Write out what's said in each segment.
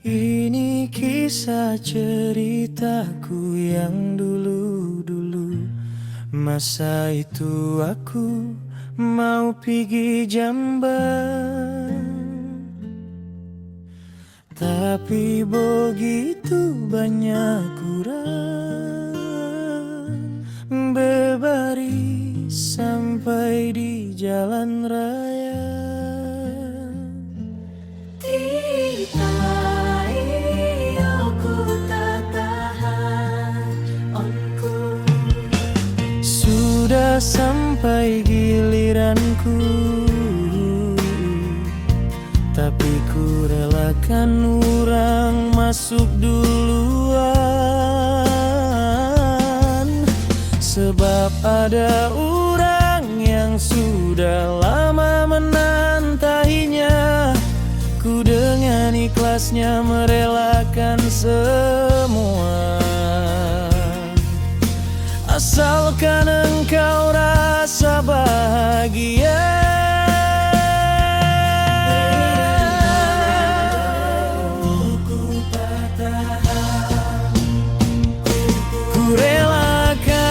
Ini kisah ceritaku yang dulu-dulu. Masa itu aku mau pergi jamban, tapi begitu banyak kurang. Berbaris sampai di jalan raya. Sudah sampai giliranku, tapi ku relakan orang masuk duluan. Sebab ada orang yang sudah lama menantainya. Ku dengan ikhlasnya merelakan semua, asalkan engkau rasa bahagia. Ku relakan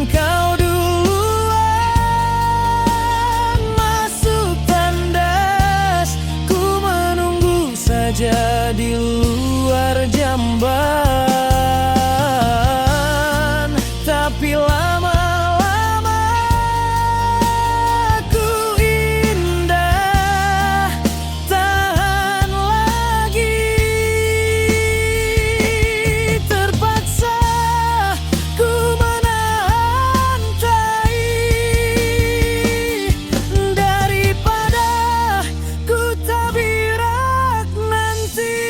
kau duluan masuk tandas. Ku menunggu saja di luar jamban. Tapi lama-lama ku indah tahan lagi. Terpaksa ku menahan tai daripada ku tabirak nanti.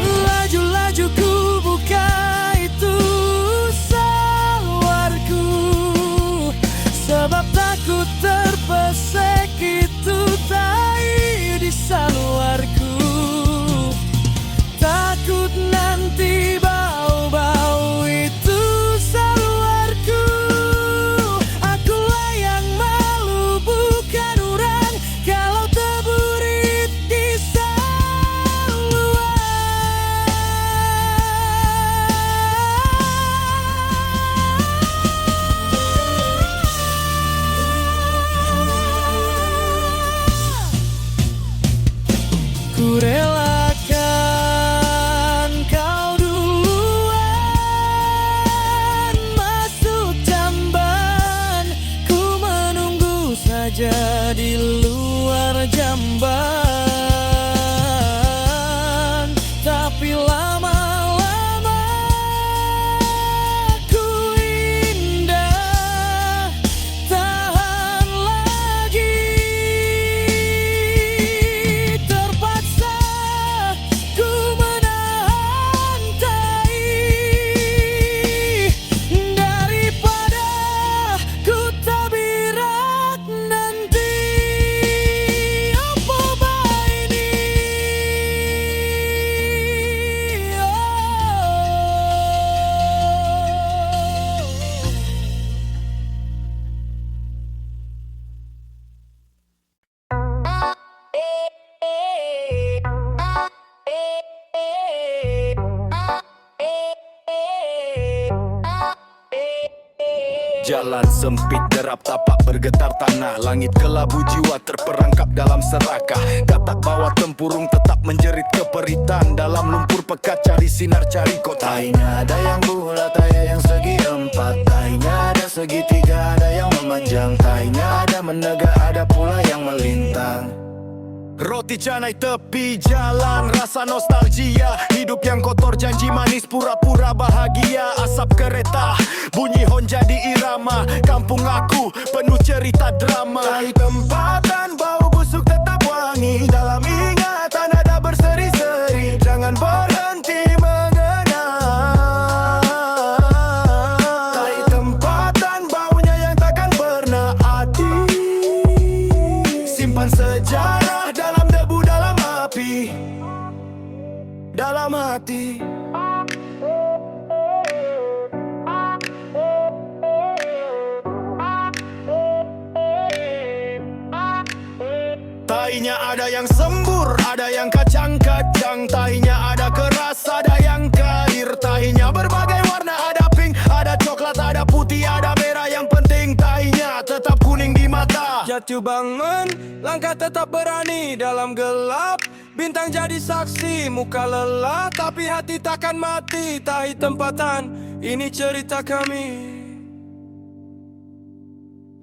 Laju-laju ku buka itu salwarku, sebab takut terpesek itu tai di salwarku. Takut nanti bau-bau itu salwarku. Akulah yang malu bukan orang kalau terburit di salwar. Ku relakan kau duluan masuk jamban. Ku menunggu saja di luar jamban. Tapi lama-lama ku indah tahan lagi. Terpaksa ku menahan tai daripada ku tabirak nanti. Apa baik ini? Jalan sempit derap tapak bergetar tanah. Langit kelabu jiwa terperangkap dalam serakah. Katak bawah tempurung tetap menjerit keperitan. Dalam lumpur pekat cari sinar cari kota. Tainya ada yang bulat, ada yang segi empat. Tainya ada segitiga, ada yang memanjang. Tainya ada menegak, ada pula yang melintang. Roti canai tepi jalan, rasa nostalgia. Hidup yang kotor janji manis, pura-pura bahagia. Asap kereta, bunyi hon jadi irama. Kampung aku penuh cerita drama. Tai tempatan, bau busuk tetap wangi. Dalam ingatan ada berseri-seri. Jangan berhenti mengenang. Tai tempatan, baunya yang takkan pernah hati. Tahinya ada yang sembur, ada yang kacang-kacang. Tahinya ada keras, ada yang cair. Tahinya berbagai warna, ada pink, ada coklat, ada putih, ada merah. Yang penting tahinya tetap kuning di mata. Jatuh bangun, langkah tetap berani dalam gelap. Bintang jadi saksi, muka lelah tapi hati takkan mati. Tahi tempatan, ini cerita kami.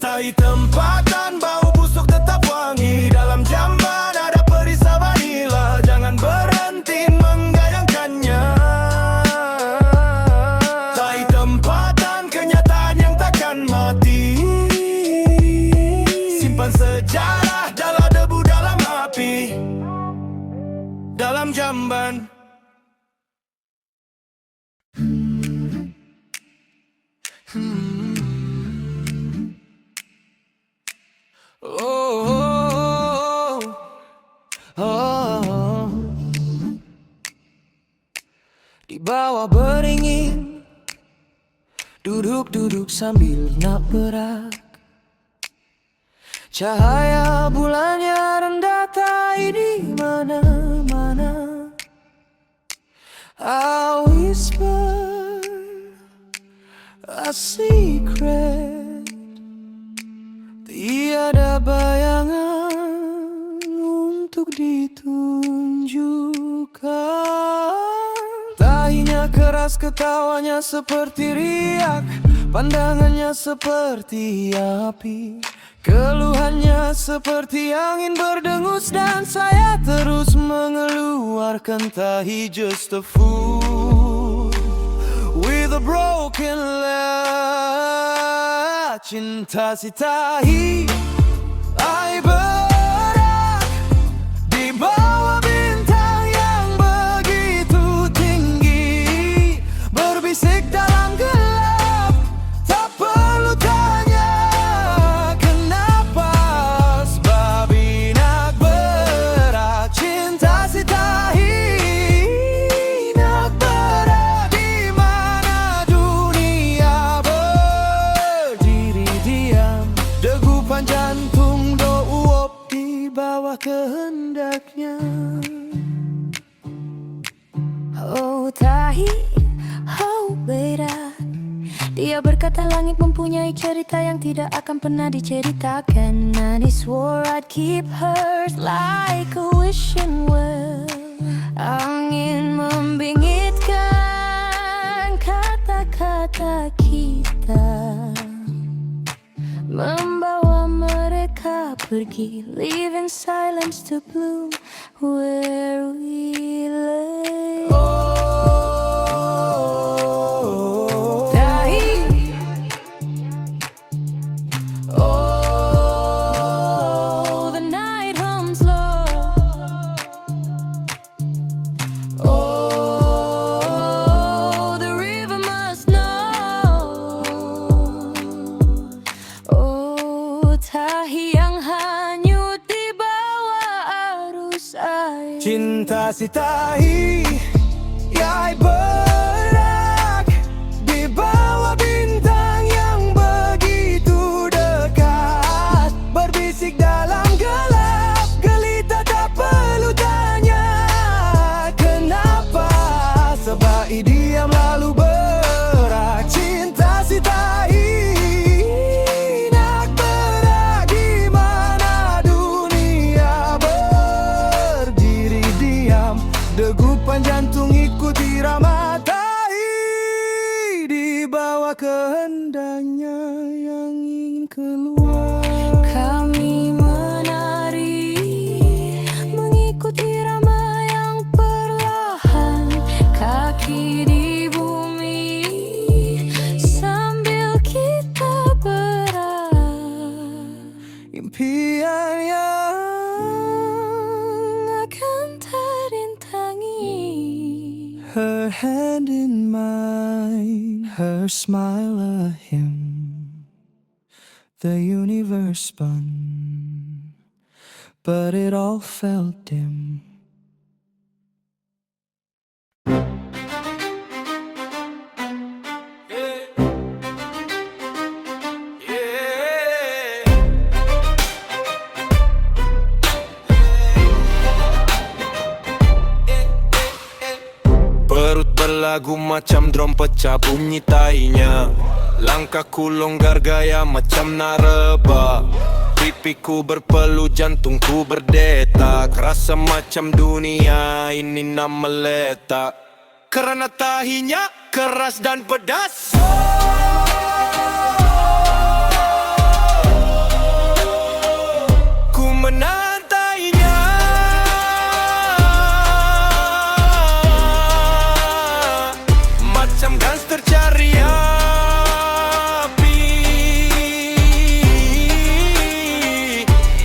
Tahi tempatan, bau busuk tetap wangi. Dalam jamban ada perisa vanila. Jangan berhenti menggayangkannya. Tahi tempatan, kenyataan yang takkan mati. Simpan sejarah dalam debu, dalam api, dalam jamban. Oh, oh, oh. Di bawah beringin, duduk-duduk sambil nak berak. Cahaya bulannya rendah, tahi di mana-mana. I whisper a secret. Tiada bayangan untuk ditunjukkan. Tahinya keras, ketawanya seperti riak. Pandangannya seperti api. Keluhannya seperti angin berdengus. Dan saya terus mengeluarkan tahi. Just a fool with a broken leg. Cinta si tahi, ai berak di bawah bintang yang begitu tinggi. Berbisik dalam gelap, tak perlu tanya kenapa. Sebab nak berak. Cinta si tahi, nak berak di mana dunia berdiri diam. Degupan jantung do uap di bawah kehendaknya. Oh tahi, oh berak. Dia berkata langit mempunyai cerita yang tidak akan pernah diceritakan. And he swore I'd keep hers like a wishing well. Angin membingitkan kata-kata kita, membawa mereka pergi, leaving silence to bloom where we lay. Tahi, oh, the night hums low. Oh, the river must know. Oh, tahi yang hanyut di bawah arus air. Cinta si tahi, ai berak di bawah bintang yang begitu dekat. Berbisik dalam gelap, gelita tak perlu tanya kenapa. Sebab diam lalu berak. Cinta si tahi, nak berak di mana dunia berdiri diam. Degupan jantung ikuti irama tahi di bawah kehendaknya yang ingin keluar. Kami menari mengikuti irama yang perlahan. Kaki di bumi sambil kita berat. Impian yang Akan terintangi. her hand in mine, her smile a hymn. The universe spun, but it all felt dim. lagu macam drum pecah bunyi tainya. Langkahku longgar gaya macam nareba. Pipiku berpeluh, jantungku berdetak. Rasa macam dunia ini nak meletak. Kerana tahinya keras dan pedas. Ku menahan tahinya. Macam gangster cari api.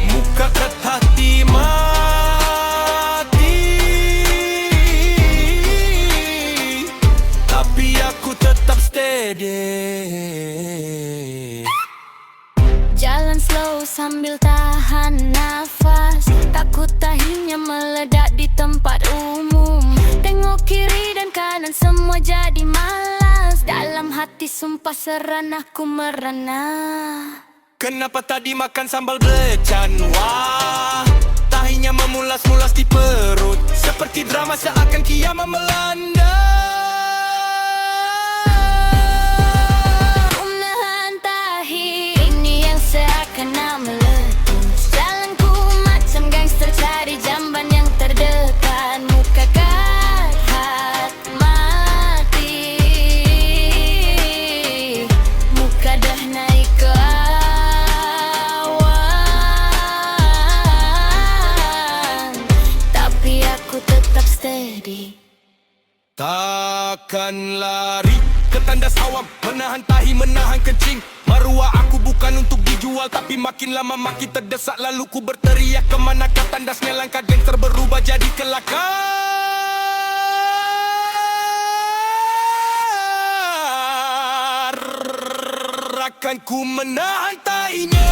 Muka kat hati mati. Tapi aku tetap steady. Jalan slow sambil tahan nafas. Takut tahinya meledak di tempat umum. Tengok kiri dan kanan semua jadi malas. Dalam hati sumpah serana ku merana. Kenapa tadi makan sambal belecan? Wah, tahinya memulas-mulas di perut. Seperti drama seakan kiamat melanda. Ku menahan tahi ini yang seakan nak meletus. Jalanku macam gangster cari jamban yang terdekat. Muka kat mati. Muka dah naik ke awan. Tapi aku tetap steady. Takkan lari ke tandas awam. Menahan tahi, menahan kencing. Maruah aku bukan untuk dijual. Tapi makin lama makin terdesak. Lalu ku berteriak, kemanakah tandasnya? Langkah gangster berubah jadi kelakar. Akan ku menahan tahinya.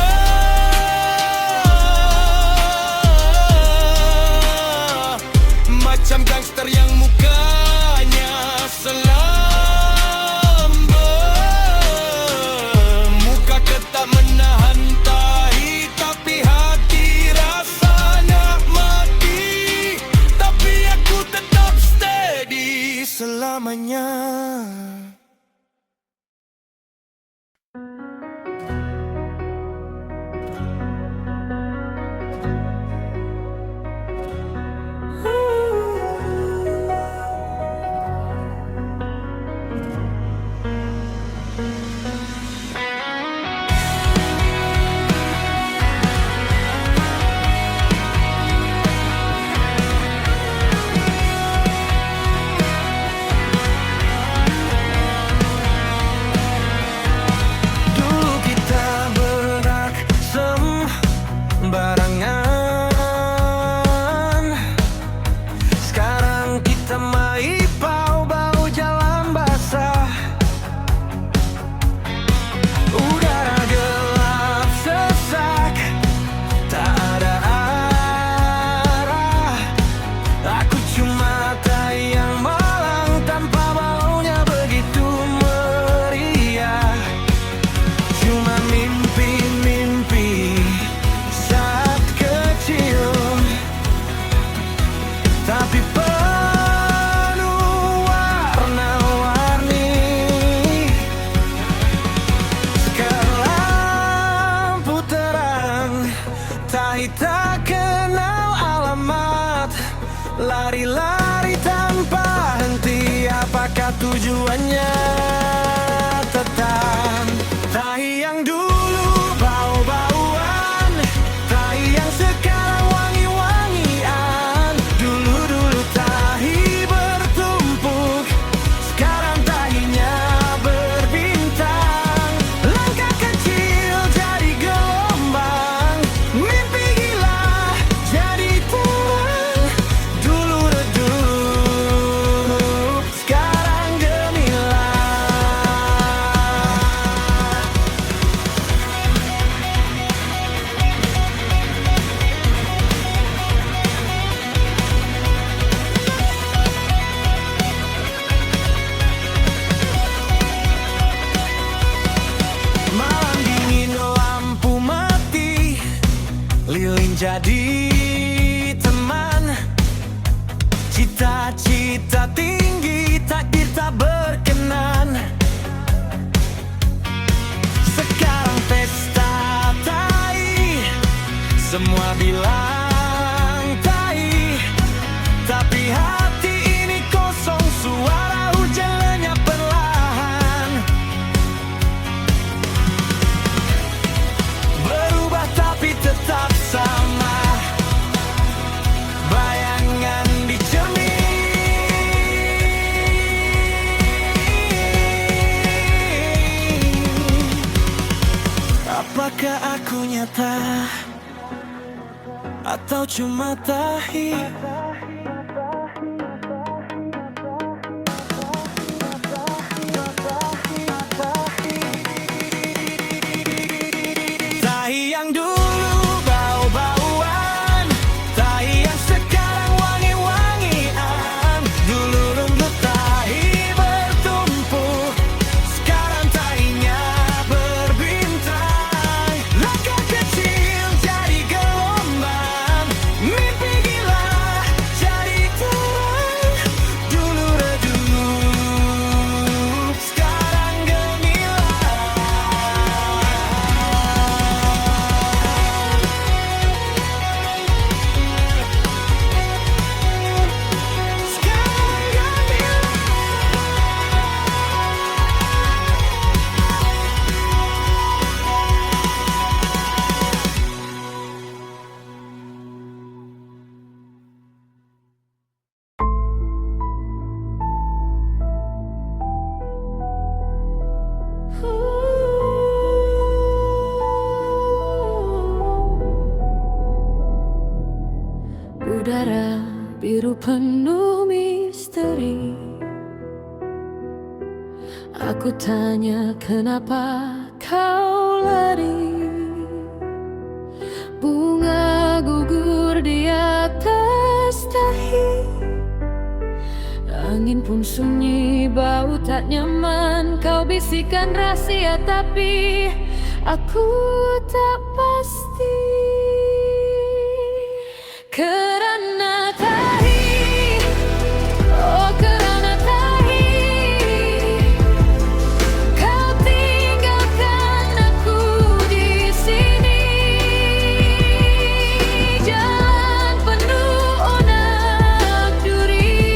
Macam gangster yang mukanya selambam. Muka ketak menahan tahi. Tapi hati rasa nak mati. Tapi aku tetap steady selamanya. Dulu kita berak sembarangan. Sekarang kita mai bau-bau jalan basah. Udara gelap sesak, tak ada arah. Aku cuma tahi yang malang tanpa baunya begitu meriah. Cuma mimpi-mimpi saat kecil, tapi penuh warna-warni. Sekarang lampu terang, tahi tak kenal alamat. Lari-lari tanpa henti, apakah tujuannya? Tetap tahi yang dulu bau-bauan, tahi yang sekarang wangi-wangian. Dulu-dulu tahi bertumpuk, sekarang tahinya berbintang. Langkah kecil jadi gelombang, mimpi gila jadi terbang. Dulu redup, sekarang gemilang. Malam dingin, lampu mati, lilin jadi teman. Cita-cita tinggi, takdir tak berkenan. Sekarang pesta tai, semua bilang tai, tapi hati ini kosong, suara hujan lenyap perlahan. Berubah tapi tetap sama, bayangan di cermin. Apakah aku nyata atau cuma tahi? Tahi yang dulu bau-bauan, tahi yang sekarang wangi-wangian. Dulu rumput tahi bertumpuk, sekarang tahinya berbintang. Langkah kecil jadi gelombang, mimpi gila jadi terang. Dulu redup, sekarang gemilang. Sekarang Udara biru penuh misteri. Aku tanya kenapa kau lari. Bunga gugur di atas dahi. Angin pun sunyi, bau tak nyaman. Kau bisikan rahasia tapi aku tak pasti. Kerana tahi, oh kerana tahi, kau tinggalkan aku di sini. Jalan penuh onak duri,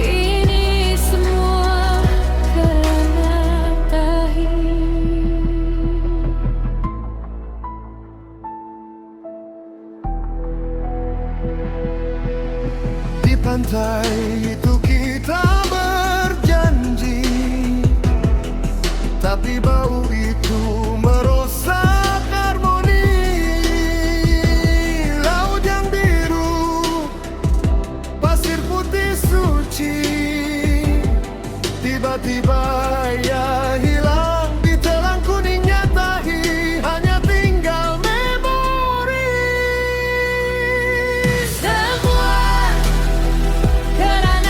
ini semua kerana tahi. Di pantai itu kita berjanji, tapi bau itu merusak harmoni. Laut yang biru, pasir putih suci, tiba-tiba ia hilang. Di telan kuningnya tahi, hanya tinggal memori. Semua kerana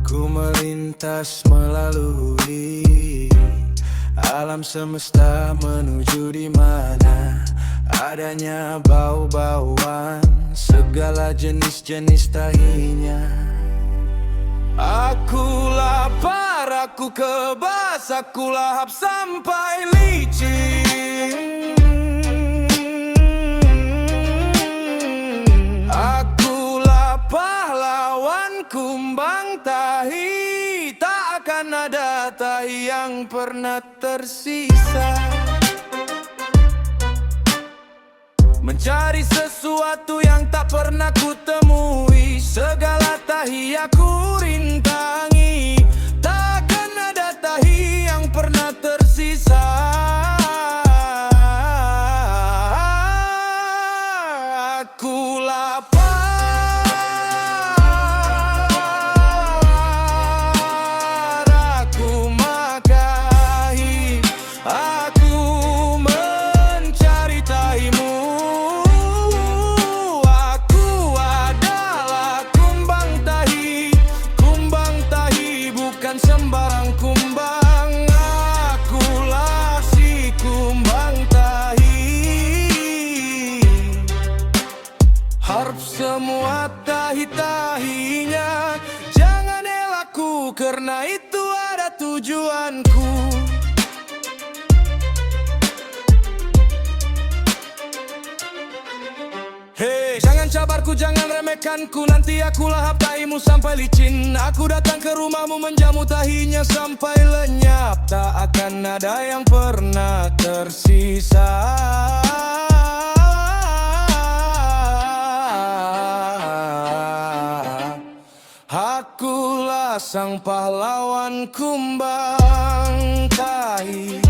Ku melintas melalui alam semesta menuju di mana adanya bau-bauan segala jenis-jenis tahinya. Aku lapar, aku kebas, aku lahap sampai licin. Akulah pahlawan kumbang tahi, tak akan ada tahi yang pernah tersisa. Mencari sesuatu yang tak pernah ku temui, segala tahi aku rintangi, takkan ada tahi yang pernah tersisa. Aku lapar, aku makahi, aku mencari tahimu. Aku adalah kumbang tahi bukan sembarang kumbang. Akulah si kumbang tahi. Harap semua tahi-tahinya jangan elakku, karena itu ada tujuanku. Hei, jangan cabarku, jangan remehkanku, nanti aku lahap tahimu sampai licin. Aku datang ke rumahmu menjamu tahinya sampai lenyap, tak akan ada yang pernah tersisa. Akulah sang pahlawan kumbang tahi,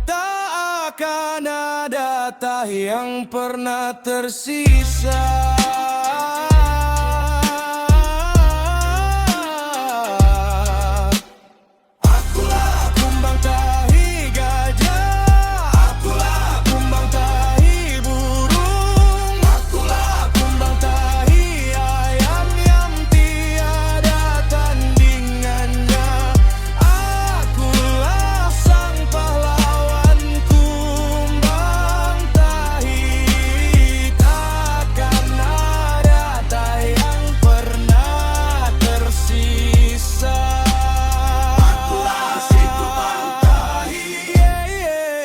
tak akan ada tahi yang pernah tersisa. Akulah kumbang tahi gajah, akulah kumbang tahi burung, akulah kumbang tahi ayam yang tiada tandingannya. Akulah sang pahlawan kumbang tahi, takkan ada tahi yang pernah tersisa. Akulah si kumbang tahi,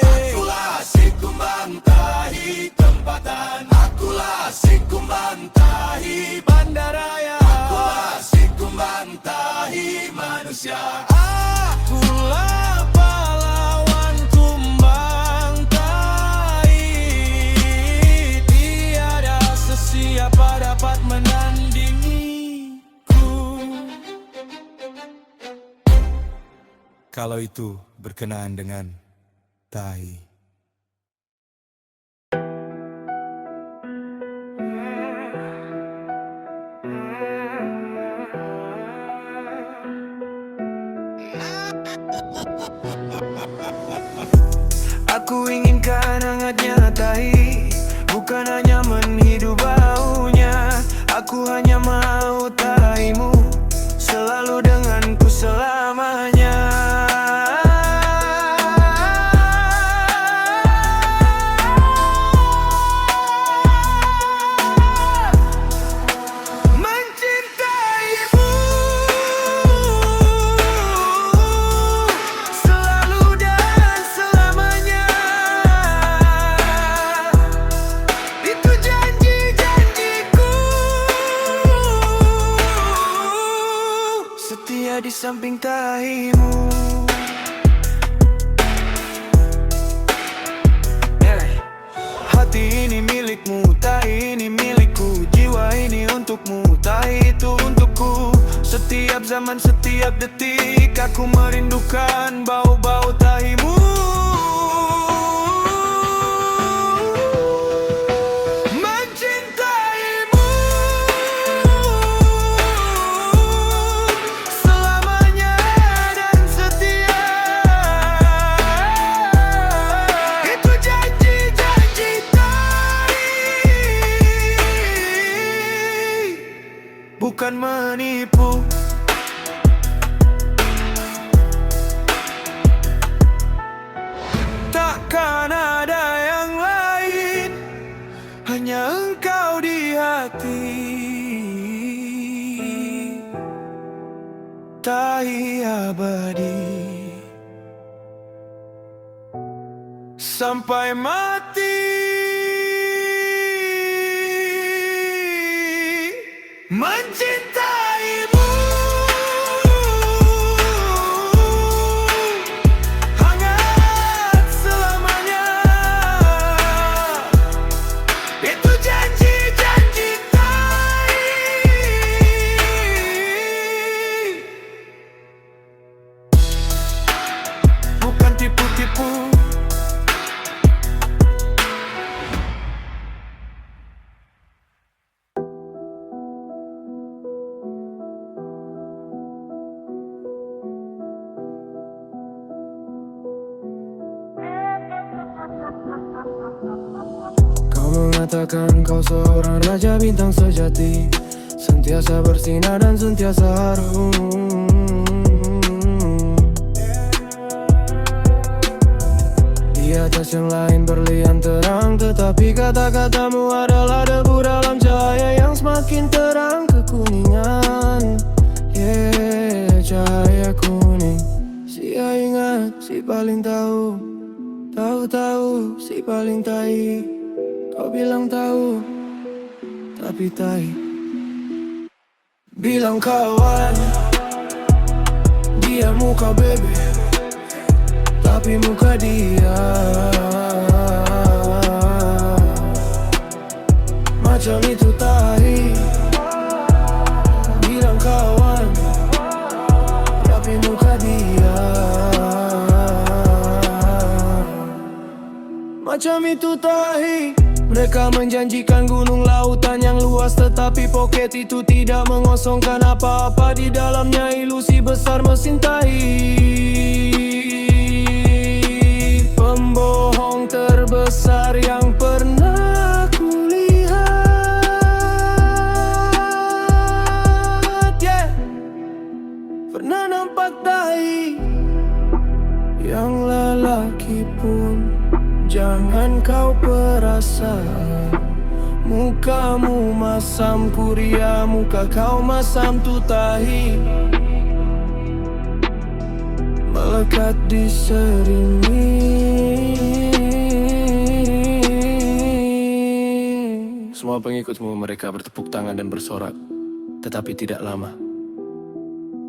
akulah si kumbang tahi tempatan, akulah si kumbang tahi bandaraya, akulah si kumbang tahi manusia. Akulah pahlawan kumbang tahi, tiada sesiapa dapat menandingiku. Kalau itu berkenaan dengan tahi. Aku inginkan hangatnya tahi, bukan hanya menghidup baunya. Aku hanya mau tahimu selalu denganku selamanya. Mencintaimu selalu dan selamanya. Itu janji-janjiku, setia di samping tahimu. Hati ini milikmu, tahi ini milikku, jiwa ini untukmu, tahi itu untukku. Setiap zaman, setiap detik aku merindukan bau-bau tahimu. Mencintaimu selamanya dan setia. Itu janji-janji tahi, bukan menipu. tipu. Takkan ada yang lain, hanya engkau di hati. Tahi abadi sampai mati. Mencintaimu hangat selamanya. Itu janji-janji tai, bukan tipu-tipu. Kau mengatakan kau seorang raja bintang sejati, sentiasa bersinar dan sentiasa harum. Di atas yang lain berlian terang, tetapi kata-katamu adalah debu dalam cahaya yang semakin terang kekuningan. Cahaya kuning. Sia ingat, si paling tahu. Tahu-tahu, si paling tai. Kau bilang tahu, tapi tai. Bilang kawan, dia muka baby, tapi muka dia macam itu tai. Bilang kawan, tapi muka dia macam itu tahi. Mereka menjanjikan gunung lautan yang luas, tetapi poket itu tidak mengosongkan apa-apa. Di dalamnya ilusi besar mesin tahi. Pembohong terbesar yang pernah kulihat, pernah nampak tahi. Yang lelaki pun jangan kau perasaan. Mukamu masam kuria, muka kau masam tu tahi. Melekat di serimi. Semua pengikutmu mereka bertepuk tangan dan bersorak, tetapi tidak lama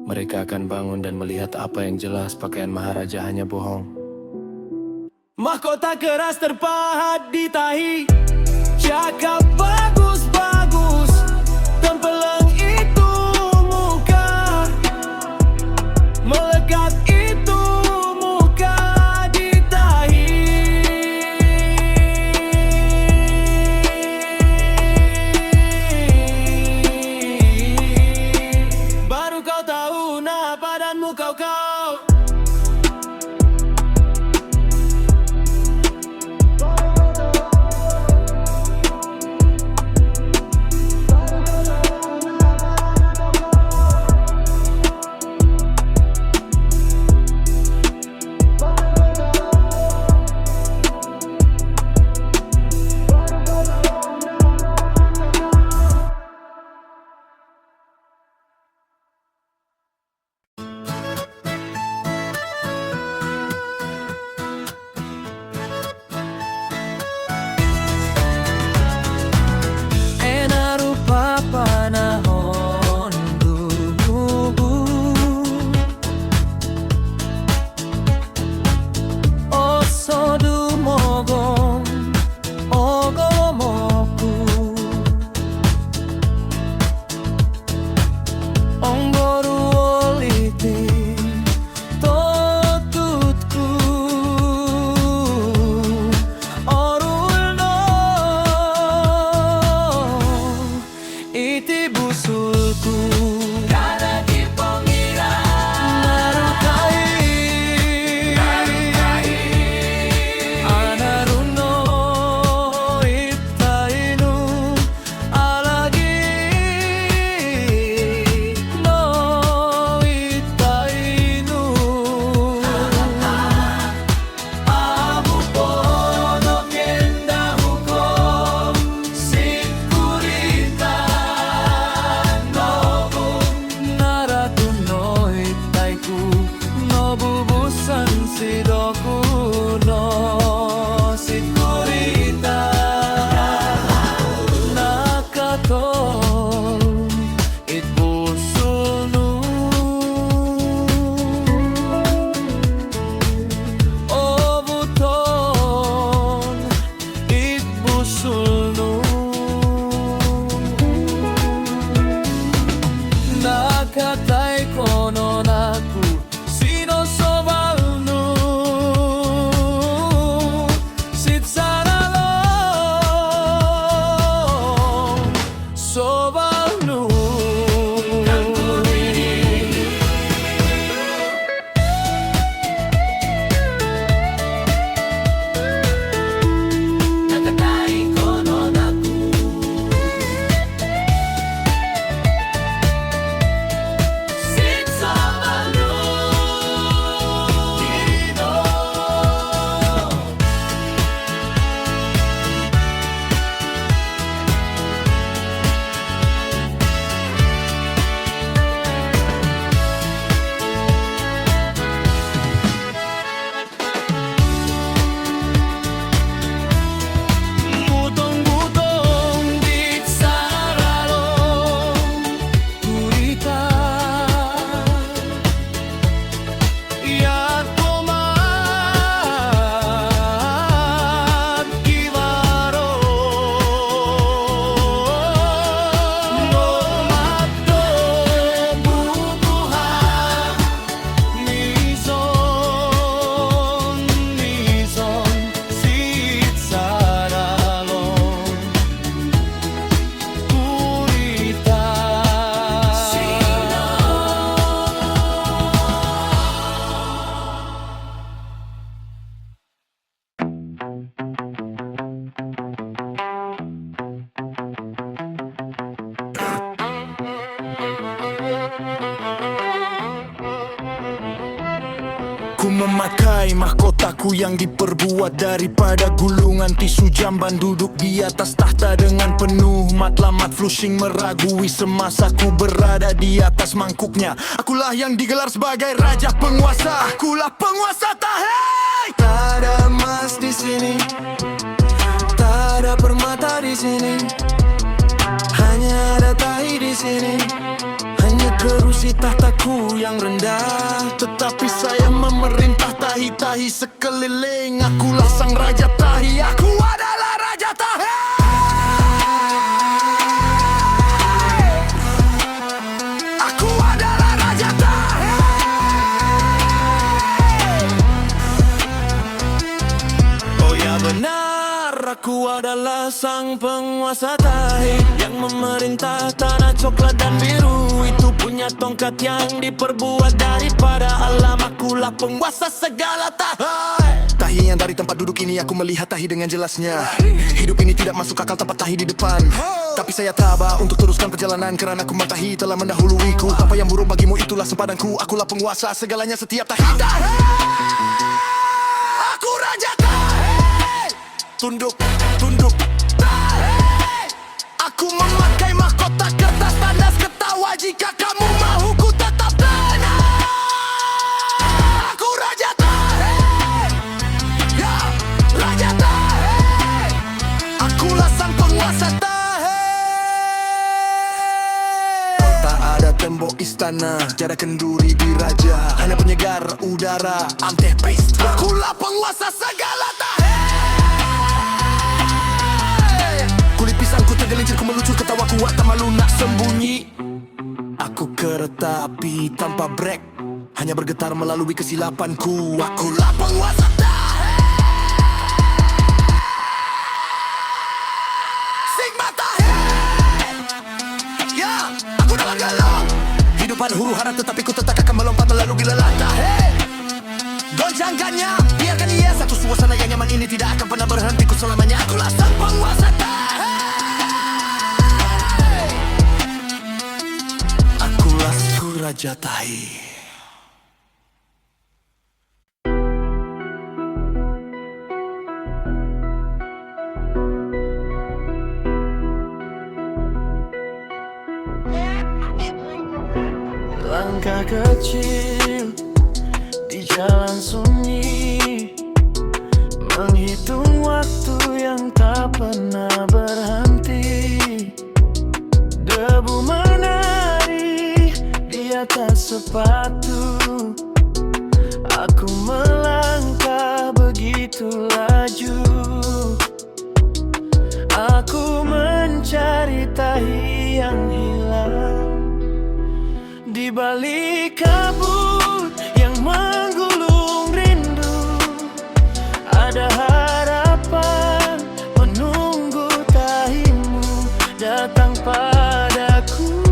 mereka akan bangun dan melihat apa yang jelas pakaian Maharaja hanya bohong. Mahkota keras terpahat di tahi. Cakap bagus-bagus, tempeleng itu muka. Melekat itu muka di tahi. Baru kau tahu nah badanmu kau. katai kono naku sino sobalnu sit saralo sobalnu Ku memakai mahkotaku yang diperbuat daripada gulungan tisu jamban. Duduk di atas tahta dengan penuh matlamat flushing meragui semasa ku berada di atas mangkuknya. Akulah yang digelar sebagai raja penguasa. Akulah penguasa Tahei. Tak ada emas di sini, tak ada permata di sini, hanya ada tahi di sini. Hanya kerusi tahtaku yang rendah, Tetapi saya memerintah tahi-tahi sekeliling. Akulah sang raja tahi. Aku adalah raja tahi. Aku adalah raja tahi. oh ya benar, aku adalah sang penguasa tahi yang memerintah tanah coklat dan biru. Itu punya tongkat yang diperbuat daripada alam. Akulah penguasa segala tahi. Tahi yang dari tempat duduk ini aku melihat tahi dengan jelasnya. Hidup ini tidak masuk akal tanpa tahi di depan. Tapi saya tabah untuk teruskan perjalanan kerana aku tahi telah mendahuluiku. Apa yang buruk bagimu itulah sempadanku. Akulah penguasa segalanya setiap tahi. Aku raja tahi. Tunduk, tunduk tahi. Aku memakai mahkota kertas tandas ketawa. Jika kamu mahu ku tetap tenang. Aku raja tahi. Ya, raja tahi. Akulah sang penguasa tahi. Tak ada tembok istana, tiada kenduri diraja, hanya penyegar udara, anteh paste. Akulah penguasa segala tahi. Kulit pisangku tergelincir, ku meluncur ketawa kuat tak malu nak sembunyi. Aku kereta api tanpa brek, hanya bergetar melalui kesilapanku. Akulah penguasa tahi. Sigma tahi. Ya, aku dalam galau. Hidupan huru hara tetapi ku tetap akan melompat melalui lelah tahi. Goncangkannya, biarkan ia. Satu suasana yang nyaman ini tidak akan pernah berhenti. Ku selamanya akulah sang penguasa tahi. Akulah raja tahi. Langkah kecil di jalan sunyi, menghitung waktu yang tak pernah berhenti. Debu menari di atas sepatu, aku melangkah begitu laju. Aku mencari tahi yang hilang Di balik kabut yang menggulung rindu, ada harapan menunggu tahimu datang padaku.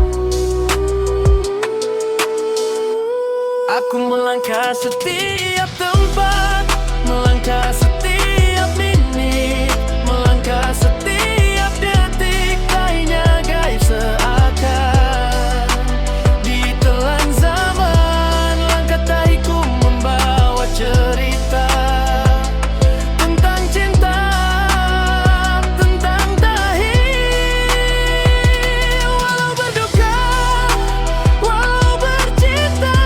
Aku melangkah setiap tempat, melangkah setiap menit, melangkah setiap detik, lainnya gaib seakan ditelan zaman. Langkah tahiku membawa cerita tentang cinta, tentang tahi. Walau berduka, walau bercinta,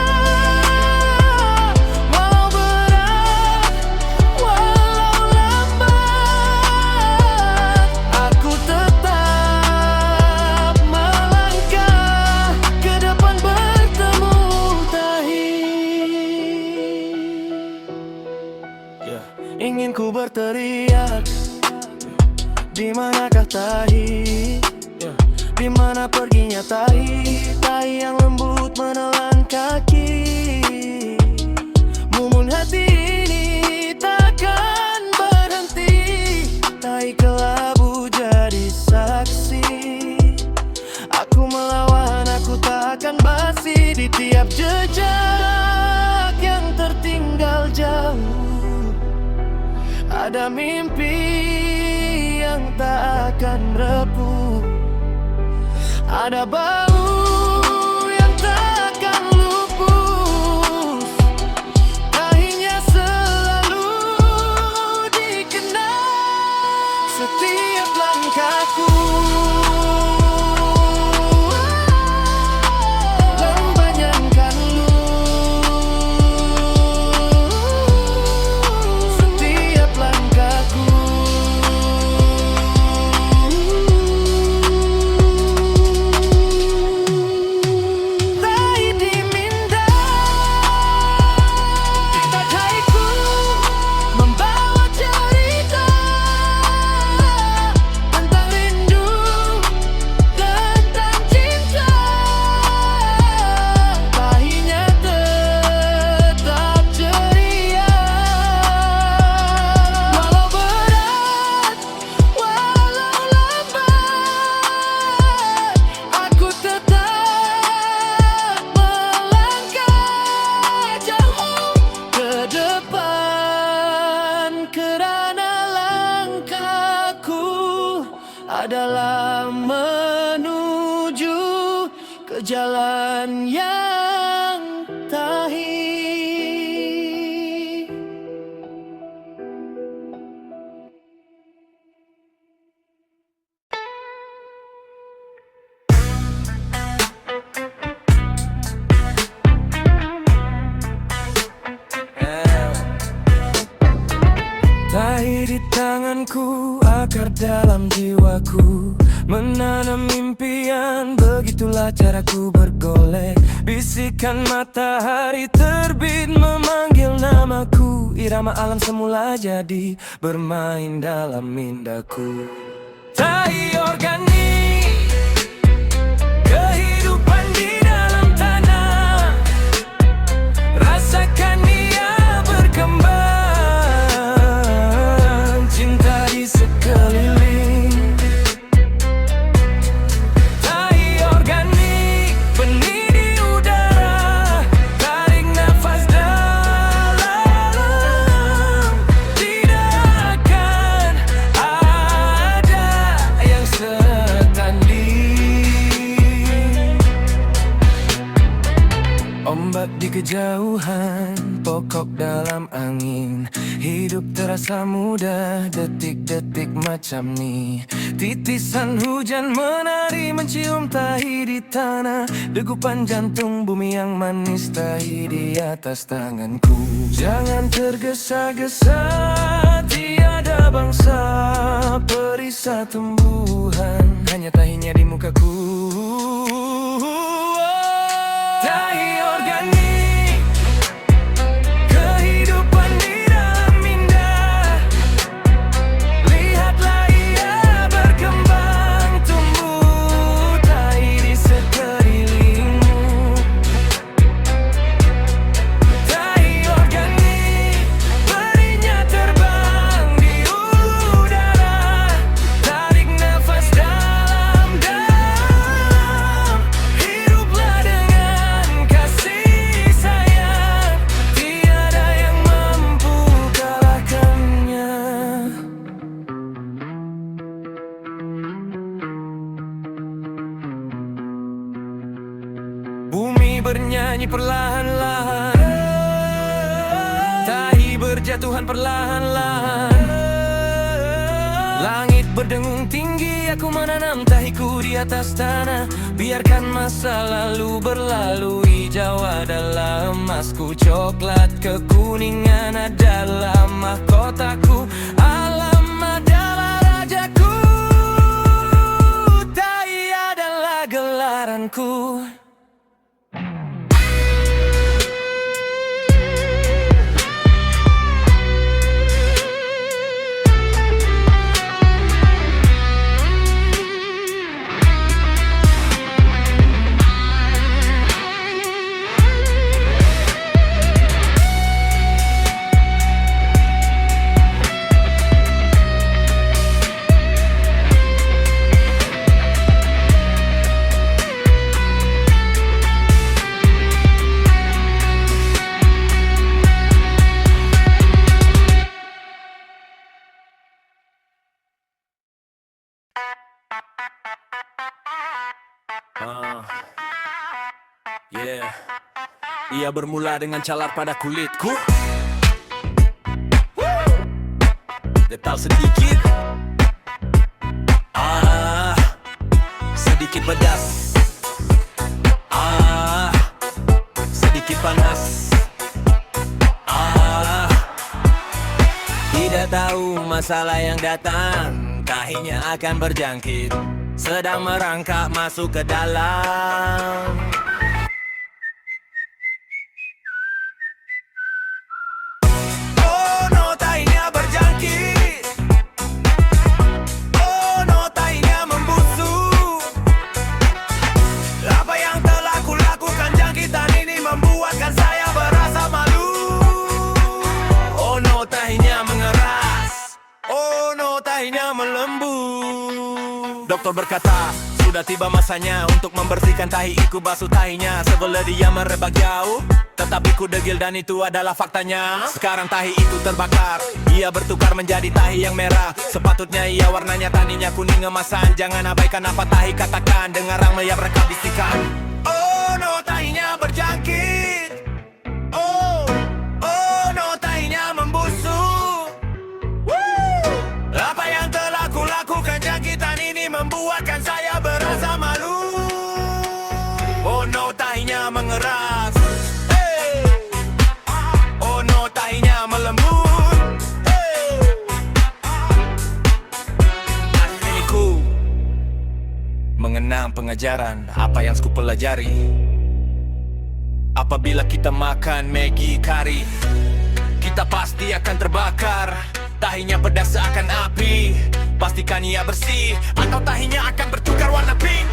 walau berat, walau lambat, aku tetap melangkah ke depan bertemu tahi. Ingin ku berteriak, di manakah tahi? Di mana perginya tahi? Tahi yang lembut menelan kaki. Mumun hati ini takkan berhenti. Tahi kelabu jadi saksi. Aku melawan, aku tak akan basi. Di tiap jejak yang tertinggal jauh, ada mimpi yang tak akan repuh, ada bau yang tak akan lupus. Tahinya selalu dikenang setiap langkahku. Lambanyankan lu setiap langkahku. Tahi diminda, tahiku membawa cerita tentang rindu, tentang cinta. Tahinya tetap ceria, walau berat, walau lambat, aku tetap melangkah jauh ke depan, kerana langkahku adalah menuju ke jalan yang tahi. Tahi di tanganku, akar dalam jiwaku, menanam impian, begitulah caraku bergolek. Bisikan matahari terbit memanggil namaku, irama alam semula jadi bermain dalam mindaku. Tahi organik, kehidupan di dalam tanah, rasakan ia berkembang, cinta di sekeliling. Tahi organik, benih di udara, tarik nafas dalam, tidak akan ada yang setanding. Ombak di kejauhan, pokok dalam angin, hidup terasa mudah, detik-detik macam ni. Titisan hujan menari mencium tahi di tanah, degupan jantung bumi yang manis, tahi di atas tanganku. Jangan tergesa-gesa, tiada bangsa, perisai tumbuhan, hanya tahinya di mukaku. Tahi organik, kehidupan di dalam indah, lihatlah ia berkembang tumbuh. Tahi di sekelilingmu, bernyanyi perlahan-lahan, tahi berjatuhan perlahan-lahan. Langit berdengung tinggi, aku menanam tahiku di atas tanah. Biarkan masa lalu berlalu, hijau adalah emasku, coklat kekuningan adalah mahkotaku, alam adalah rajaku, tahi adalah gelaranku. Ia bermula dengan calar pada kulitku, detail sedikit, sedikit pedas, sedikit panas, tidak tahu masalah yang datang, tahinya akan berjangkit, sedang merangkak masuk ke dalam. Dokter berkata, sudah tiba masanya untuk membersihkan tahi. Iku basuh tahinya sebelum dia merebak jauh, tetapi ku degil dan itu adalah faktanya. Sekarang tahi itu terbakar, ia bertukar menjadi tahi yang merah. Sepatutnya ia warnanya tadinya kuning emasan. Jangan abaikan apa tahi katakan, dengar orang melihat mereka bisikan. Oh no, tahinya berjangkit. Oh no, tahinya membusuk. Apa yang telah kulakukan, jangkitan ini membuatkan saya berasa malu. Oh no, tahinya mengeras. Hey. Oh no, tahinya melembut. Hey. Aku mengenang pengajaran apa yang ku pelajari. Apabila kita makan Maggi kari, kita pasti akan terbakar. Tahinya pedas seakan api, pastikan ia bersih, atau tahinya akan bertukar warna pink.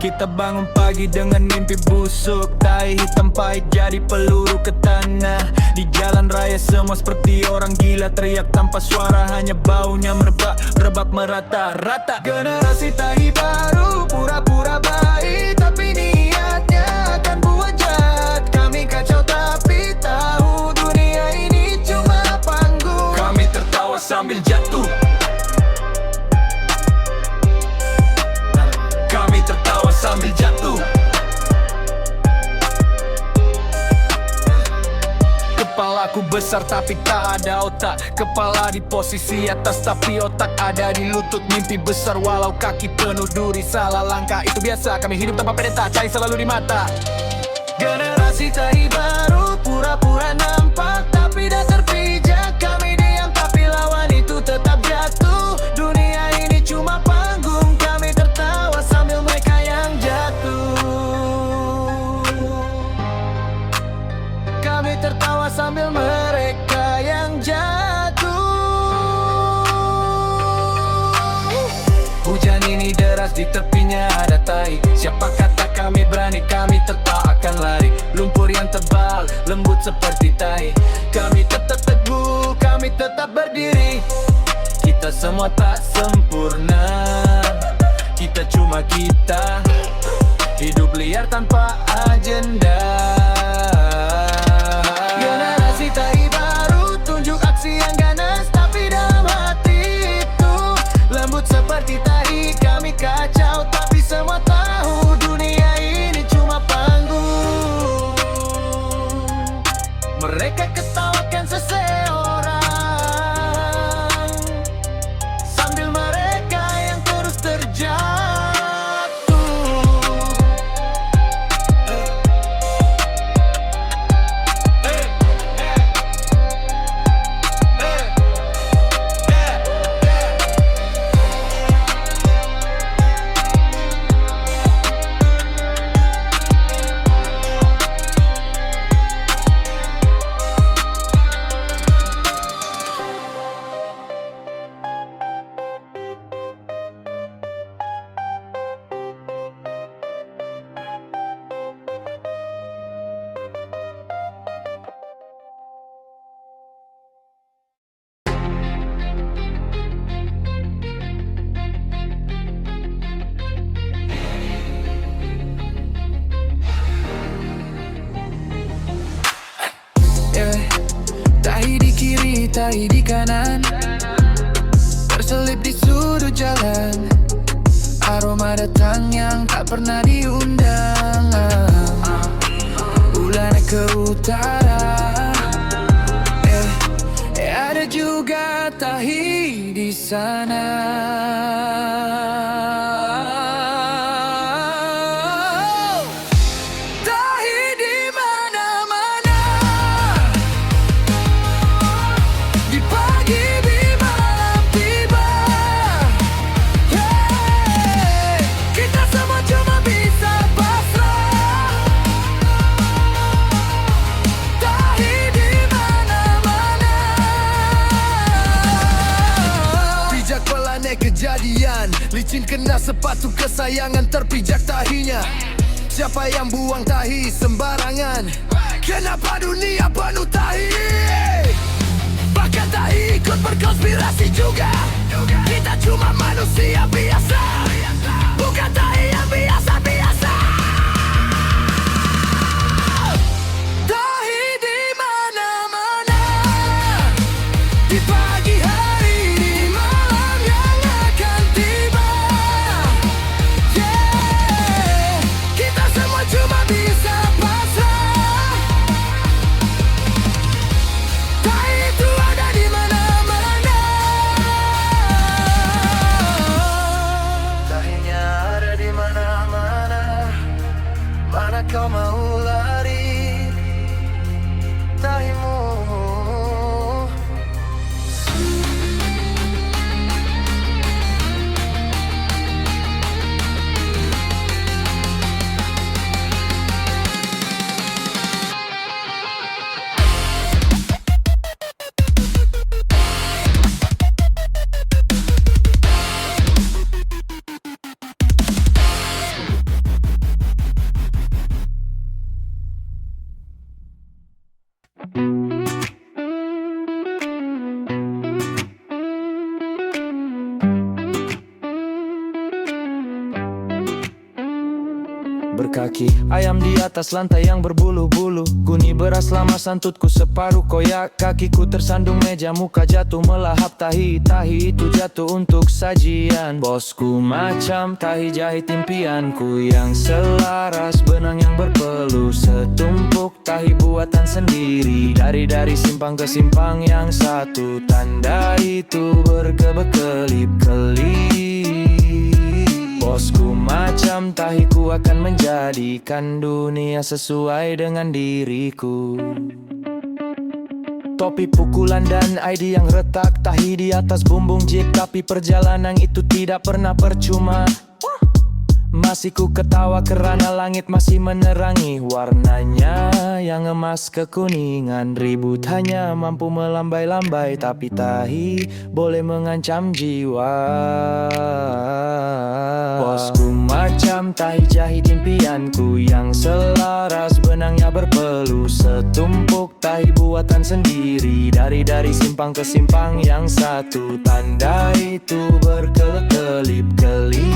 Kita bangun pagi dengan mimpi busuk, tahi hitam pahit jadi peluru ke tanah. Di jalan raya semua seperti orang gila, teriak tanpa suara, hanya baunya merebak merata-rata. Generasi tahi baru, pura-pura baik, tapi niatnya akan buat jahat. Kami kacau tapi tahu dunia ini cuma panggung. Kami tertawa sambil jatuh, sambil jatuh. Kepalaku besar tapi tak ada otak. Kepala di posisi atas tapi otak ada di lutut. Mimpi besar walau kaki penuh duri. Salah langkah itu biasa, kami hidup tanpa pendeta, cahaya selalu di mata. Generasi tahi baru, pura-pura nampak tapi dah terpijak. Kami diam tapi lawan itu tetap jatuh. Dunia ini cuma panggung, kami tertawa sambil mereka yang jatuh. Kami tertawa sambil mereka yang jatuh. Hujan ini deras di tepinya hanya ada tahi. Siapa kata kami berani, kami tetap akan lari. Lumpur yang tebal, lembut seperti tahi. Kami tetap teguh, kami tetap berdiri. Kita semua tak sempurna, kita cuma kita. Hidup liar tanpa agenda. Generasi tahi baru, tunjuk aksi yang ganas, tapi dalam hati itu lembut seperti tahi. Kami kacau, tapi semua tahu dunia ini cuma panggung. Mereka ketawakan seseorang, sambil mereka yang terus terjatuh. Tahi di kiri, tahi di kanan, terselip di sudut jalan. Aroma datang yang tak pernah diundang. Bulan ke utara, ada juga tahi di sana. Kejadian licin kena sepatu kesayangan, terpijak tahinya. Siapa yang buang tahi sembarangan? Kenapa dunia penuh tahi? Bahkan tahi ikut berkonspirasi juga. Kita cuma manusia biasa, bukan tahi yang biasa-biasa. Tahi di mana-mana, di pagi hari, di malam yang akan tiba. Kita semua cuma bisa pasrah. Tahi itu ada di mana-mana. Tahinya ada di mana-mana. Mana kau mau lari? Tahimu. Berkaki ayam di atas lantai yang berbulu-bulu. Guni beras lama santutku separuh koyak. Kakiku tersandung meja, muka jatuh melahap tahi. Tahi itu jatuh untuk sajian. Bosku macam tahi jahit impianku yang selaras. Benang yang berpeluh, setumpuk tahi buatan sendiri. Dari simpang ke simpang yang satu. Tanda itu berkelip-kelip. Bosku macam tahiku akan menjadikan dunia sesuai dengan diriku. Topi pukulan dan ID yang retak, tahi di atas bumbung jeep. Tapi perjalanan itu tidak pernah percuma. Masih ku ketawa kerana langit masih menerangi. Warnanya yang emas kekuningan. Ribut hanya mampu melambai-lambai, tapi tahi boleh mengancam jiwa. Bosku macam tahi jahit impianku yang selaras, benangnya berpeluh. Setumpuk tahi buatan sendiri, dari simpang ke simpang yang satu. Tanda itu berkelip-kelip.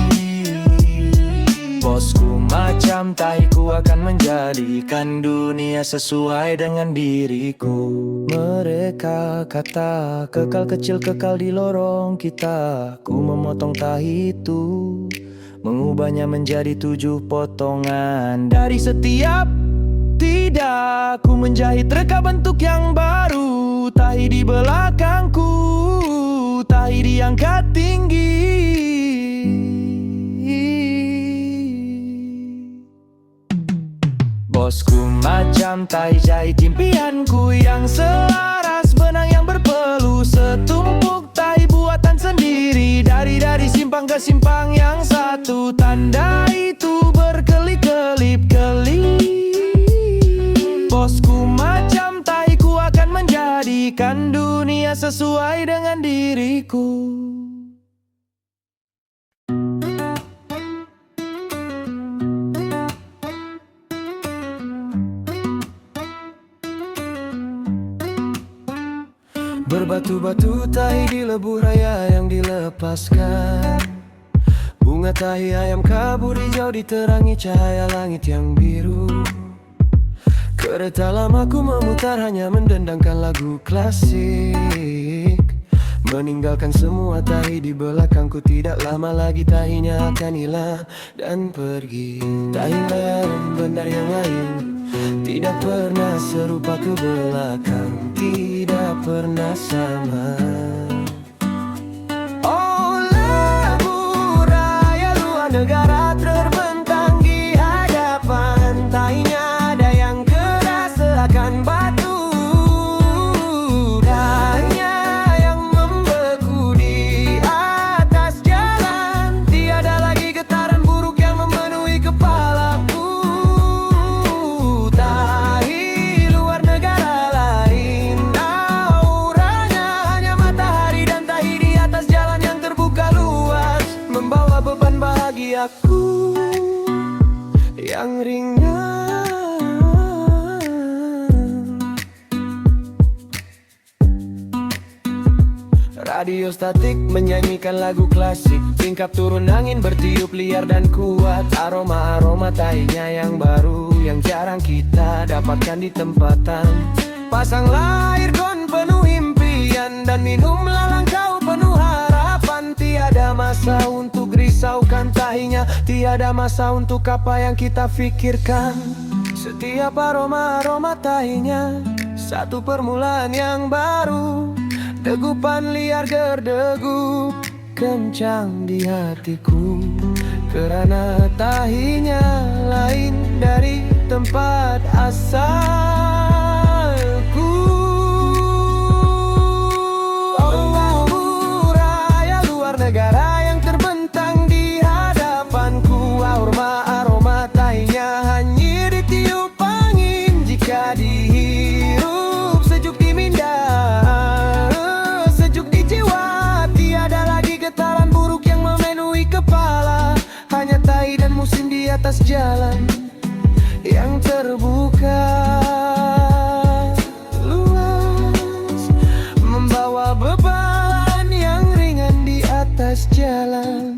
Bosku macam tahiku akan menjadikan dunia sesuai dengan diriku. Mereka kata kekal kecil kekal di lorong kita. Ku memotong tahi itu, mengubahnya menjadi 7 potongan. Dari setiap tidak, ku menjahit reka bentuk yang baru. Tahi di belakangku, tahi diangkat tinggi. Bosku macam tahi jahit impianku yang selaras, benang yang berpeluh. Setumpuk tahi buatan sendiri, dari simpang ke simpang yang satu. Tanda itu berkelip-kelip. Bosku macam tahiku akan menjadikan dunia sesuai dengan diriku. Berbatu-batu tahi di lebuh raya yang dilepaskan. Bunga tahi ayam kabur hijau diterangi cahaya langit yang biru. Kereta lamaku memutar hanya mendendangkan lagu klasik. Meninggalkan semua tahi di belakangku, tidak lama lagi tahinya akan hilang dan pergi. Tahi lain benar yang lain, tidak pernah serupa ke belakang, tidak pernah sama. Oh lebuh raya luar negara terbentang di hadapan. Tahinya ada yang keras seakan batu, dahinya yang membeku di atas jalan. Tiada lagi getaran buruk yang memenuhi kepalaku. Tahi luar negara lain, auranya hanya matahari dan tahi di atas jalan yang terbuka luas, membawa beban bahagiaku yang ringan. Radio statik menyanyikan lagu klasik, tingkap turun angin bertiup liar dan kuat. Aroma-aroma tahinya yang baru, yang jarang kita dapatkan di tempatan. Pasanglah aircon penuh impian dan minumlah langkau penuh harapan. Tiada masa untuk risaukan tahinya, tiada masa untuk apa yang kita pikirkan. Setiap aroma-aroma tahinya satu permulaan yang baru. Degupan liar gerdegup kencang di hatiku, kerana tahinya lain dari tempat asalku. Oh raya luar negara yang terbentang di hadapanku. Aroma tahinya hanya ditiup angin, jika dihirup sejuk di minda, sejuk di jiwa. Tiada lagi getaran buruk yang memenuhi kepala, hanya tahi dan musim di atas jalan yang terbuka luas, membawa beban yang ringan di atas jalan.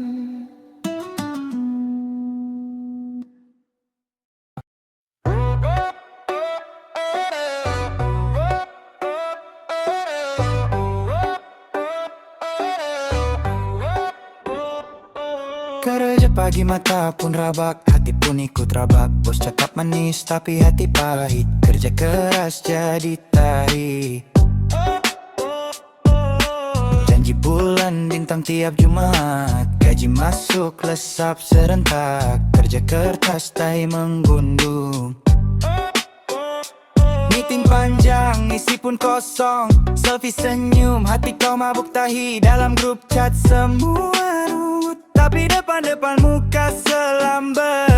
Kerja pagi mata pun rabak, hati pun ikut rabak. Bos cakap manis tapi hati pahit, kerja keras jadi tahi. Janji bulan bintang tiap Jumat, gaji masuk lesap serentak. Kerja kertas tahi menggundung. Meeting panjang, isi pun kosong. Selfie senyum, hati kau mabuk tahi. Dalam grup chat semua rut, tapi depan muka selambat.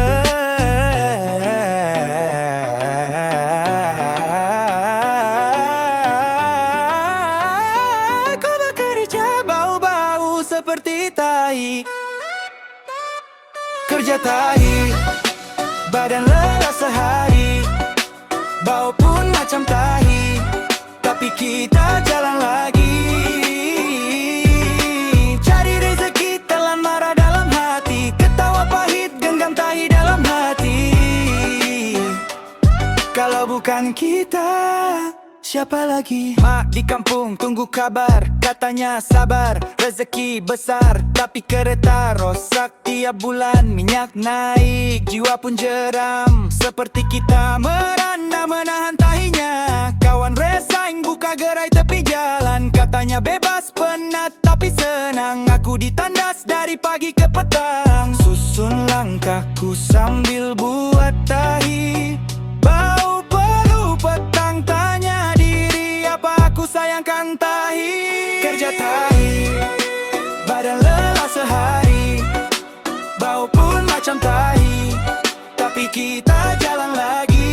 Kau bekerja bau-bau seperti tahi. Kerja tahi, badan lelah sehari, bau pun macam tahi, tapi kita jalan lagi. Cari rezeki telan marah dalam hati, ketawa pahit genggam tahi dalam hati. Kalau bukan kita, siapa lagi? Mak di kampung tunggu kabar, katanya sabar, rezeki besar, tapi kereta rosak tiap bulan. Minyak naik, jiwa pun jeram, seperti kita merana menahan tahinya. Kawan resign, buka gerai tepi jalan, katanya bebas penat tapi senang. Aku ditandas dari pagi ke petang, susun langkahku sambil buat tahi. Bau perlu petang, tanya diri apa aku sayangkan tahi. Kerja tahi, badan lelah sehari, bau pun macam tahi, tapi kita jalan lagi.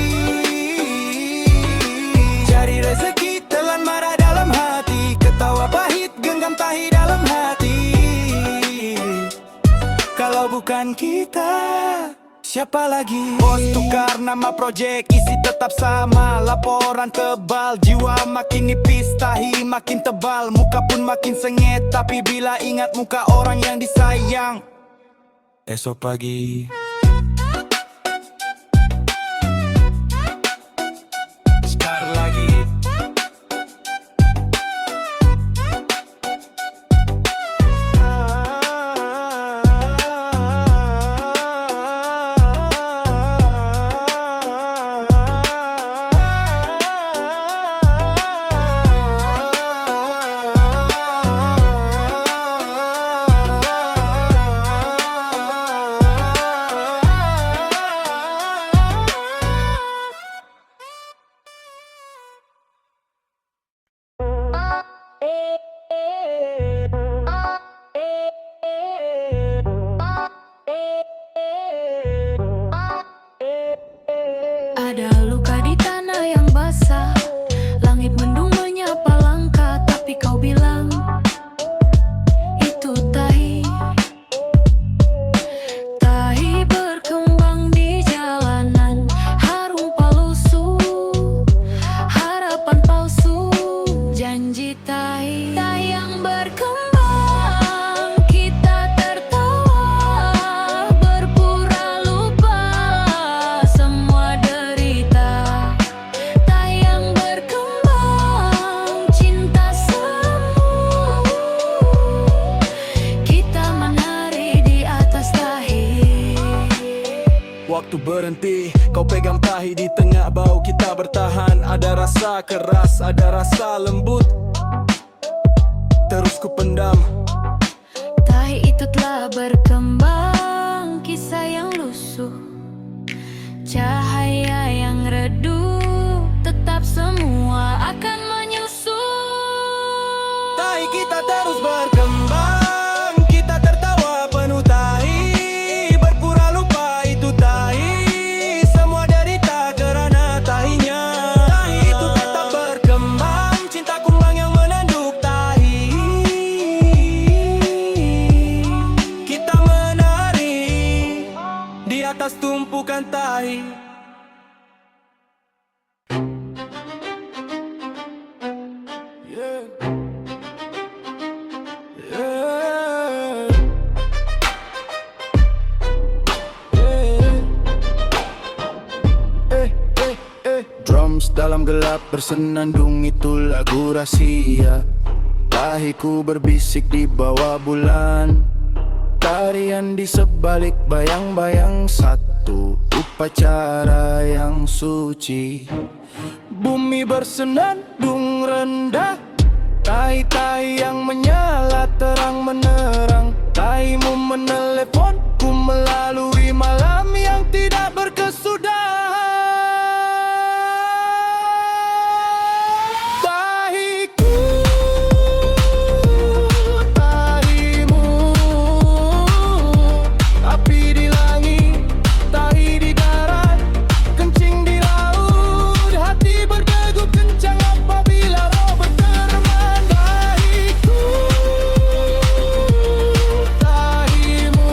Cari rezeki telan marah dalam hati, ketawa pahit genggam tahi dalam hati. Kalau bukan kita, siapa lagi? Bos tukar nama projek, isi tetap sama. Laporan tebal, jiwa makin nipis, tahi makin tebal, muka pun makin sengit. Tapi bila ingat muka orang yang disayang, esok pagi sekali lagi. Ada luka di tanah yang basah, langit mendung menyapa langkah, tapi kau bilang itu tahi. Tahi berkembang di jalanan, harum palusu, harapan palsu, janji tahi. Tahi yang berkembang, kita tertawa, berpura lupa semua derita. Tahi yang berkembang, cinta semu, kita menari di atas tahi. Waktu berhenti, kau pegang tahi di tengah bau kita bertahan. Ada rasa keras, ada rasa lembut, terus ku pendam. Tahi itu telah berkembang, kisah yang lusuh, cahaya yang redup, tetap semua akan menyusul. Tahi kita terus berkembang, kita tertawa penuh tahi, berpura lupa itu tahi, semua derita kerana tahinya. Tahi itu tetap berkembang, cinta kumbang yang menanduk tahi. Kita menari di atas tumpukan tahi. Yeah. Drums dalam gelap bersenandung, itu lagu rahasia. Tahiku berbisik di bawah bulan, tarian di sebalik bayang-bayang satu upacara yang suci. Bumi bersenandung rendah, tahi-tahi yang menyala terang menerang. Tahimu meneleponku melalui malam yang tidak berkesudahan. Tahiku, tahimu, api di langit, tahi di darat, kencing di laut, hati berdegup kencang apabila roh berteman. Tahiku, tahimu,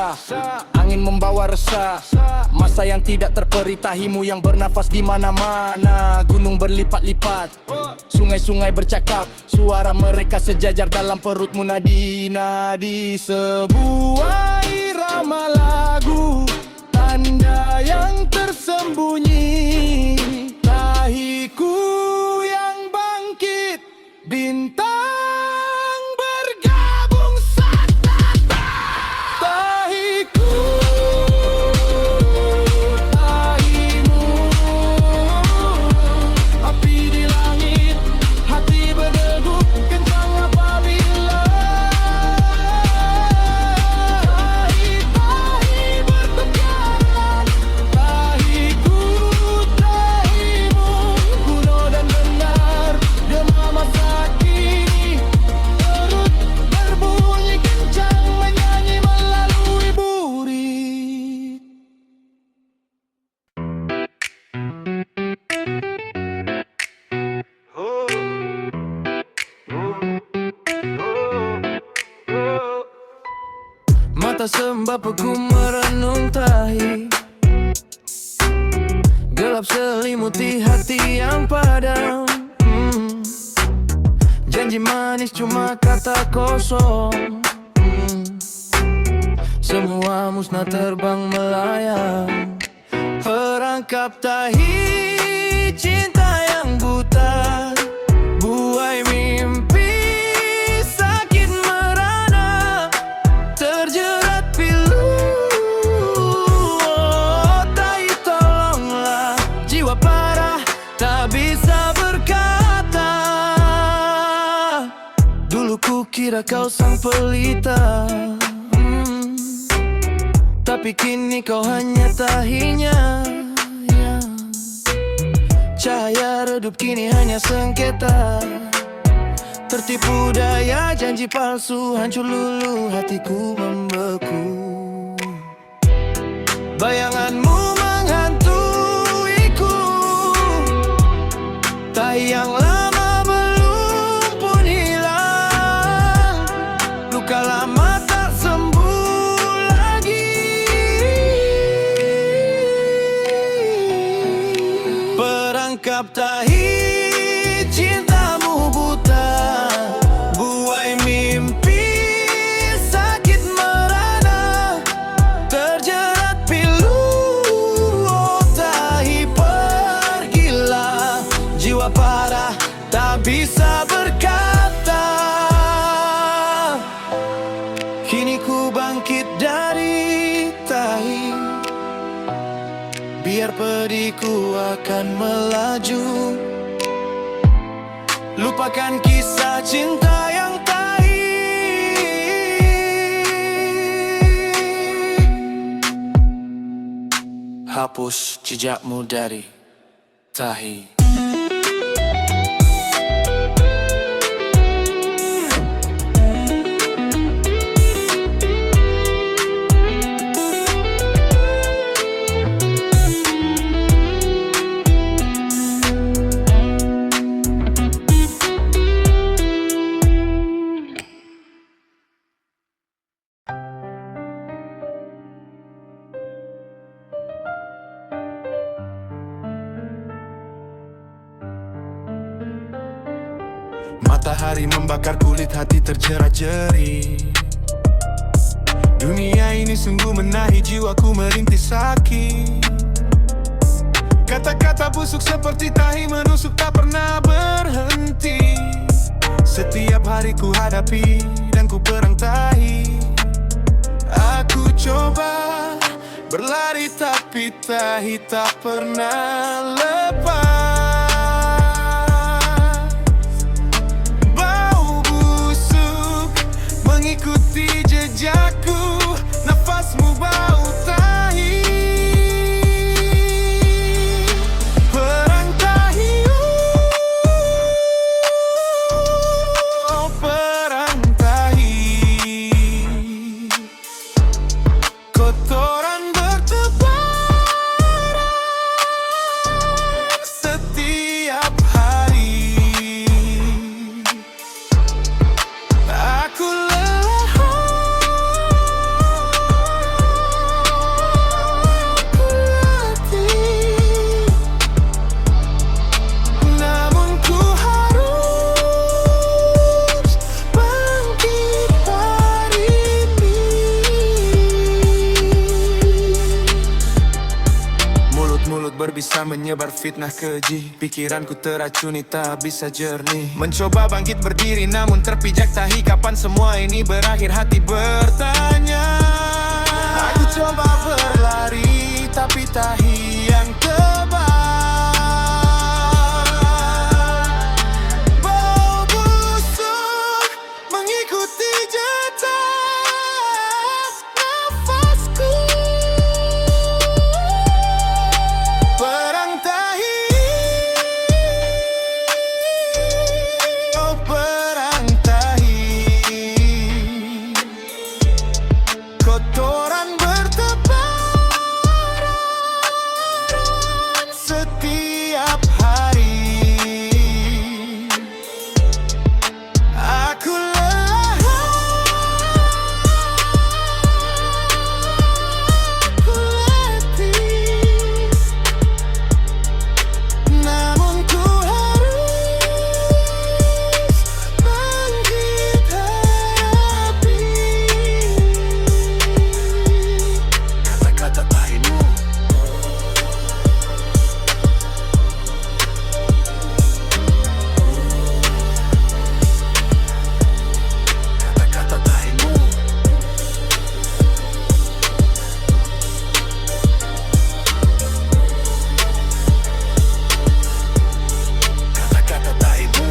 resah, angin membawa resah. Masa yang tidak terperi, tahimu yang bernafas di mana-mana. Gunung berlipat-lipat, sungai-sungai bercakap. Suara mereka sejajar dalam perutmu, nadi-nadi. Sebuah irama lagu, tanda yang tersembunyi. Tahiku yang bangkit, bintang bergabung satata. Tahiku, tahimu, api di langit, hati berdegup kencang apabila tahi bertebaran. Tahiku, tahimu, kuno dan benar, demam masa kini, perut berbunyi kencang menyanyi melalui burik. Mata sembah peku merenung tahi, gelap selimuti hati yang padam. Janji manis cuma kata kosong. Semua musnah terbang melayang. Perangkap tahi cinta yang buta, buai mimpi sakit merana, terjerat pilu. Oh, tahi tolonglah, jiwa parah tak bisa berkata. Dulu ku kira kau sang pelita, tapi kini kau hanya tahinya, ya. Cahaya redup kini hanya sengketa, tertipu daya janji palsu, hancur lulu hatiku membeku. Bayanganmu menghantuiku, tahi yang lama belum pun hilang, luka lama tak sembuh lagi. Perangkap tahi cintamu buta, buai mimpi sakit merana, terjerat pilu. Oh, tahi pergilah, jiwa parah tak bisa berkata. Kini ku bangkit dari tahi, biar pedihku akan melaju. Lupakan kisah cinta yang tahi. Hapus jejakmu dari tahi. Matahari membakar kulit hati terjerat-jerit. Dunia ini sungguh menahi jiwaku merintih sakit. Kata-kata busuk seperti tahi menusuk tak pernah berhenti. Setiap hari ku hadapi dan ku perang tahi. Aku coba berlari tapi tahi tak pernah lepas. Mengikuti jejakku, nafasmu bau tahi. Perang tahi, oh, perang tahi. Kotoran bertebaran, bisa menyebar fitnah keji. Pikiranku teracuni tak bisa jernih. Mencoba bangkit berdiri namun terpijak tahi. Kapan semua ini berakhir, hati bertanya. Aku coba berlari tapi tahi yang tebal. Bau busuk mengikuti jejak nafasku. Perang tahi, oh perang tahi. Kotoran bertebaran setiap hari. Aku lelah, aku letih, namun ku harus bangkit hadapi kata-kata tahimu. Kata-kata tahimu. Kata-kata tahimu.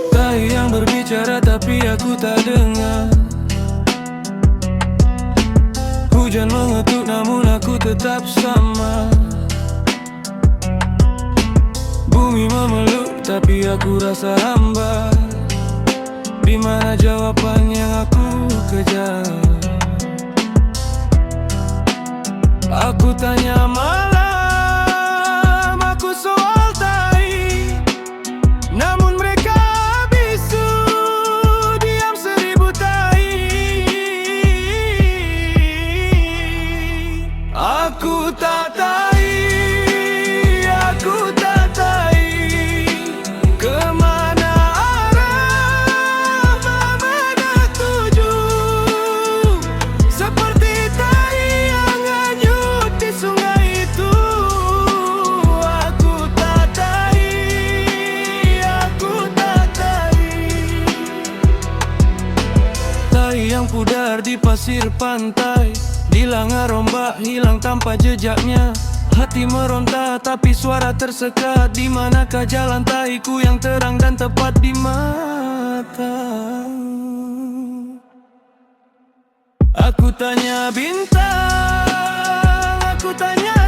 Tahi yang berbicara tapi aku tak dengar. Hujan mengetuk namun aku tetap sama. Bumi memeluk tapi aku rasa hambar. Di mana jawaban yang aku kejar? Aku tanya malam, aku soal tahi, namun mereka bisu, diam 1000 tahi. Aku tak tahi, aku tak tahi, kemana arah, mana tuju. Seperti tahi yang hanyut di sungai itu. Aku tak tahi, aku tak tahi. Tahi yang pudar di pasir pantai, di langgar ombak hilang tanpa jejaknya. Hati meronta tapi suara tersekat. Di manakah jalan tahiku yang terang dan tepat di mata? Aku tanya bintang, aku tanya